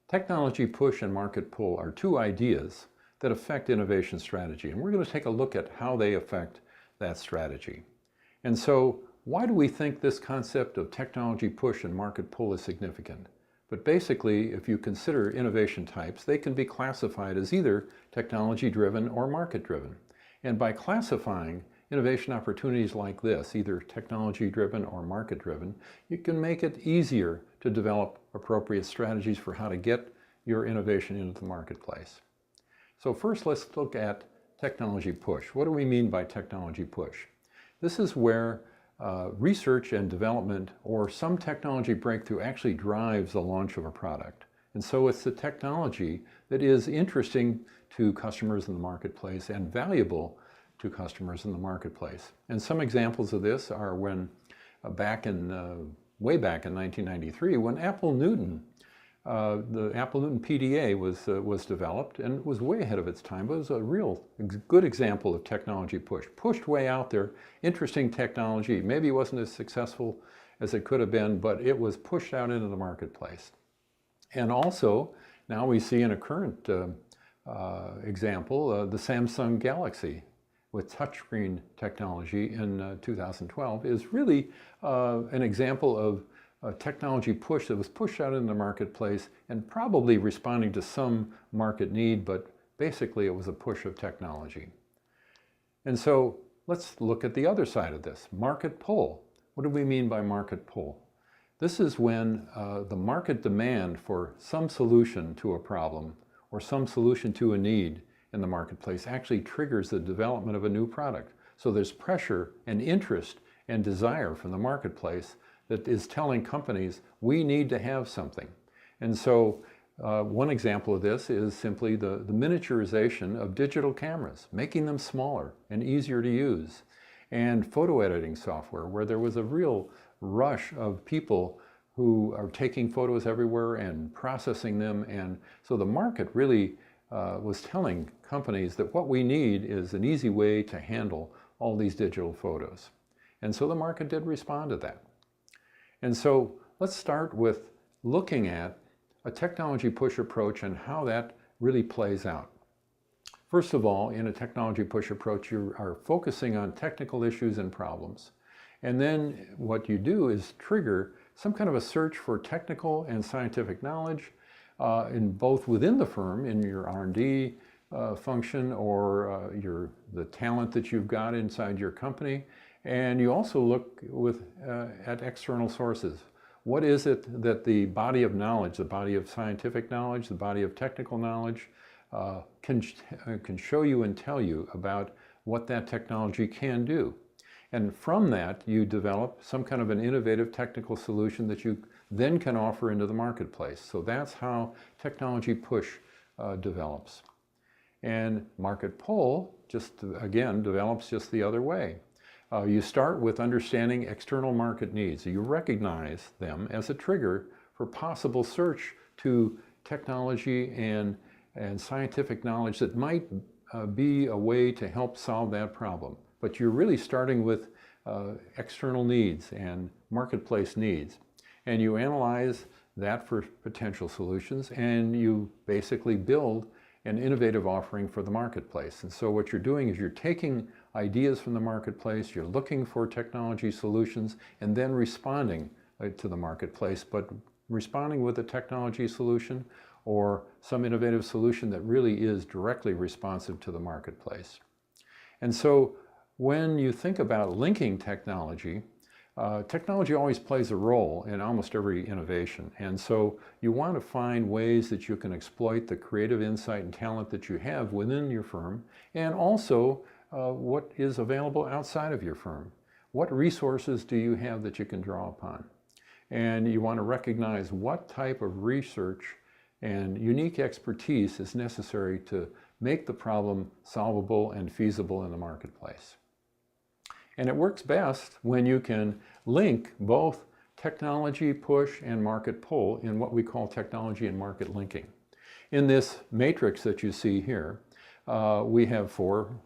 Technology push and market pull are two ideas that affect innovation strategy, and we're going to take a look at how they affect that strategy. And so, why do we think this concept of technology push and market pull is significant? But basically, if you consider innovation types, they can be classified as either technology-driven or market-driven. And by classifying innovation opportunities like this, either technology-driven or market-driven, you can make it easier to develop appropriate strategies for how to get your innovation into the marketplace. So first, let's look at technology push. What do we mean by technology push? This is where research and development or some technology breakthrough actually drives the launch of a product. And so it's the technology that is interesting to customers in the marketplace and valuable to customers in the marketplace. And some examples of this are when way back in 1993, when the Apple Newton PDA was developed and was way ahead of its time, but it was a real good example of technology push. Pushed way out there, interesting technology. Maybe it wasn't as successful as it could have been, but it was pushed out into the marketplace. And also, now we see in a current example, the Samsung Galaxy with touchscreen technology in 2012 is really an example of a technology push that was pushed out in the marketplace and probably responding to some market need, but basically it was a push of technology. And so let's look at the other side of this, market pull. What do we mean by market pull? This is when the market demand for some solution to a problem or some solution to a need in the marketplace actually triggers the development of a new product. So there's pressure and interest and desire from the marketplace that is telling companies, we need to have something. And so one example of this is simply the miniaturization of digital cameras, making them smaller and easier to use, and photo editing software, where there was a real rush of people who are taking photos everywhere and processing them. And so the market really was telling companies that what we need is an easy way to handle all these digital photos. And so the market did respond to that. And so let's start with looking at a technology push approach and how that really plays out. First of all, in a technology push approach, you are focusing on technical issues and problems. And then what you do is trigger some kind of a search for technical and scientific knowledge in both within the firm, in your R&D function or the talent that you've got inside your company. And you also look at external sources. What is it that the body of knowledge, the body of scientific knowledge, the body of technical knowledge can show you and tell you about what that technology can do? And from that, you develop some kind of an innovative technical solution that you then can offer into the marketplace. So that's how technology push develops. And market pull, again, develops just the other way. You start with understanding external market needs. You recognize them as a trigger for possible search to technology and scientific knowledge that might be a way to help solve that problem. But you're really starting with external needs and marketplace needs. And you analyze that for potential solutions, and you basically build an innovative offering for the marketplace. And so what you're doing is you're taking ideas from the marketplace, you're looking for technology solutions, and then responding to the marketplace, but responding with a technology solution or some innovative solution that really is directly responsive to the marketplace. And so when you think about linking technology, technology always plays a role in almost every innovation. And so you want to find ways that you can exploit the creative insight and talent that you have within your firm, and also what is available outside of your firm. What resources do you have that you can draw upon? And you want to recognize what type of research and unique expertise is necessary to make the problem solvable and feasible in the marketplace. And it works best when you can link both technology push and market pull in what we call technology and market linking. In this matrix that you see here, we have four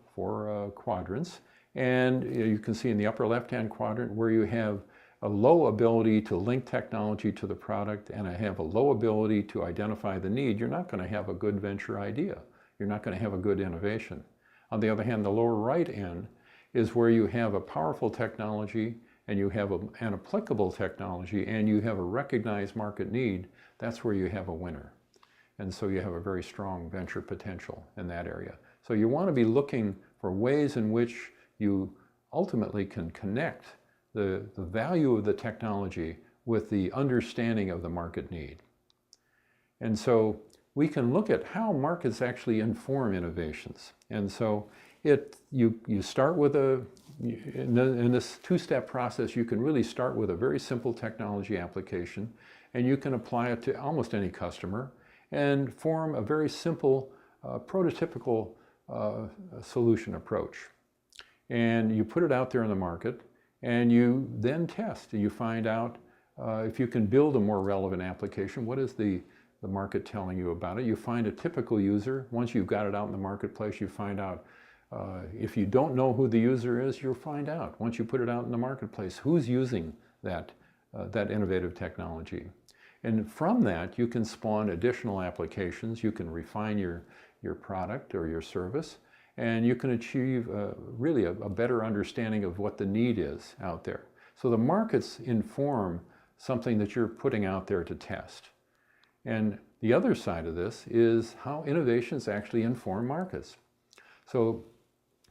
quadrants, and you can see in the upper left-hand quadrant where you have a low ability to link technology to the product and I have a low ability to identify the need, you're not going to have a good venture idea. You're not going to have a good innovation. On the other hand, the lower right end is where you have a powerful technology and you have an applicable technology and you have a recognized market need. That's where you have a winner. And so you have a very strong venture potential in that area. So you want to be looking for ways in which you ultimately can connect the value of the technology with the understanding of the market need. And so we can look at how markets actually inform innovations. And so you start with in this two-step process, you can really start with a very simple technology application, and you can apply it to almost any customer and form a very simple prototypical solution approach. And you put it out there in the market, and you then test. You find out if you can build a more relevant application. What is the market telling you about it? You find a typical user. Once you've got it out in the marketplace, you find out if you don't know who the user is, you'll find out. Once you put it out in the marketplace, who's using that innovative technology. And from that, you can spawn additional applications. You can refine your product or your service, and you can achieve really a better understanding of what the need is out there. So the markets inform something that you're putting out there to test. And the other side of this is how innovations actually inform markets. So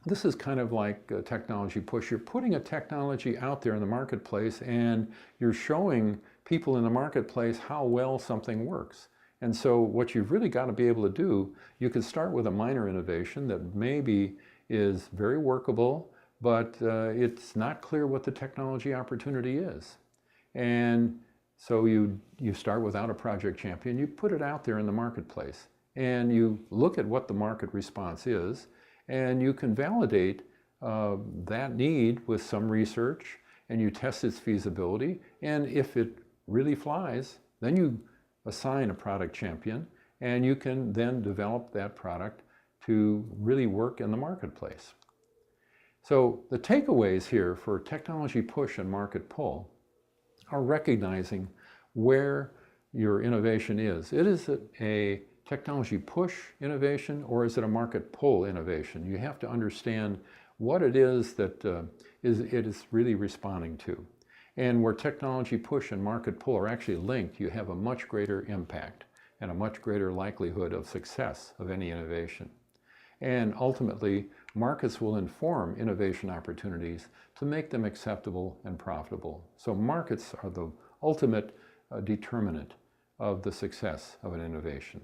this is kind of like a technology push. You're putting a technology out there in the marketplace and you're showing people in the marketplace how well something works. And so what you've really got to be able to do, you can start with a minor innovation that maybe is very workable, but it's not clear what the technology opportunity is. And so you start without a project champion, you put it out there in the marketplace, and you look at what the market response is, and you can validate that need with some research, and you test its feasibility, and if it really flies, then you assign a product champion, and you can then develop that product to really work in the marketplace. So the takeaways here for technology push and market pull are recognizing where your innovation is. Is it a technology push innovation or is it a market pull innovation? You have to understand what it is that it is really responding to. And where technology push and market pull are actually linked, you have a much greater impact and a much greater likelihood of success of any innovation. And ultimately, markets will inform innovation opportunities to make them acceptable and profitable. So markets are the ultimate determinant of the success of an innovation.